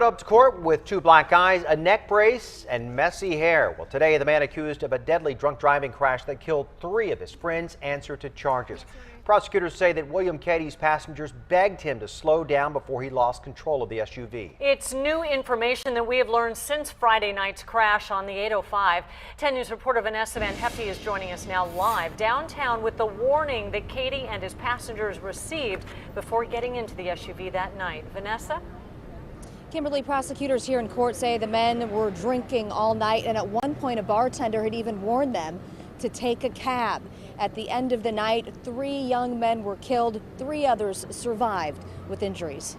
Up to court with two black eyes, a neck brace, and messy hair. Well, today the man accused of a deadly drunk driving crash that killed 3 of his friends answered to charges. Prosecutors say that William Cady's passengers begged him to slow down before he lost control of the SUV. It's new information that we have learned since Friday night's crash on the 805. 10 News reporter Vanessa Van Hefty is joining us now live downtown with the warning that Cady and his passengers received before getting into the SUV that night. Vanessa? Kimberly, prosecutors here in court say the men were drinking all night, and at one point a bartender had even warned them to take a cab. At the end of the night, 3 young men were killed, 3 others survived with injuries.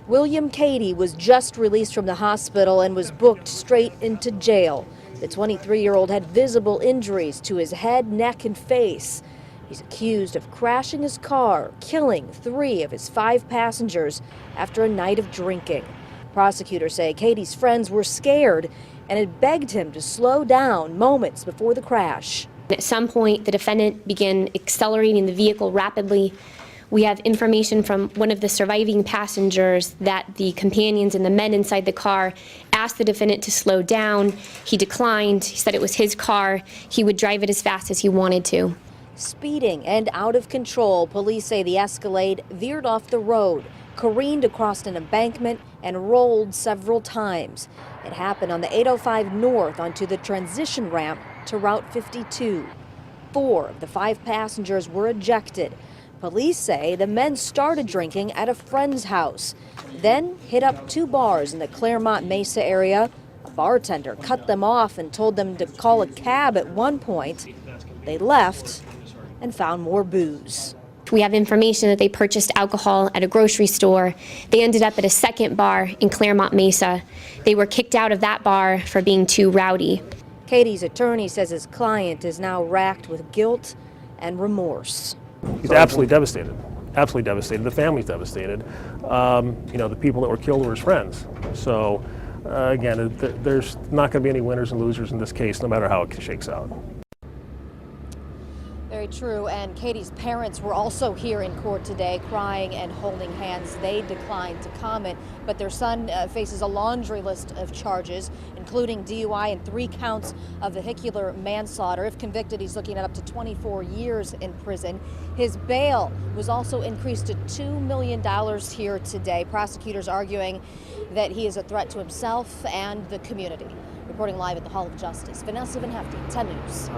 William Cady was just released from the hospital and was booked straight into jail. The 23-year-old had visible injuries to his head, neck, and face. He's accused of crashing his car, killing 3 of his 5 passengers after a night of drinking. Prosecutors say Cady's friends were scared and had begged him to slow down moments before the crash. At some point, the defendant began accelerating the vehicle rapidly. We have information from one of the surviving passengers that the companions and the men inside the car asked the defendant to slow down. He declined. He said it was his car. He would drive it as fast as he wanted to. Speeding and out of control, police say the Escalade veered off the road, careened across an embankment, and rolled several times. It happened on the 805 north onto the transition ramp to Route 52. 4 of the 5 passengers were ejected. Police say the men started drinking at a friend's house, then hit up 2 bars in the Claremont Mesa area. A bartender cut them off and told them to call a cab at one point. They left and found more booze. We have information that they purchased alcohol at a grocery store. They ended up at a second bar in Claremont Mesa. They were kicked out of that bar for being too rowdy. Cady's attorney says his client is now racked with guilt and remorse. He's absolutely devastated. Absolutely devastated. The family's devastated. The people that were killed were his friends. So, again, there's not going to be any winners and losers in this case, no matter how it shakes out. Very true, and Cady's parents were also here in court today crying and holding hands. They declined to comment, but their son faces a laundry list of charges, including DUI and 3 counts of vehicular manslaughter. If convicted, he's looking at up to 24 years in prison. His bail was also increased to $2 million here today. Prosecutors arguing that he is a threat to himself and the community. Reporting live at the Hall of Justice, Vanessa Van Hefty, 10 News.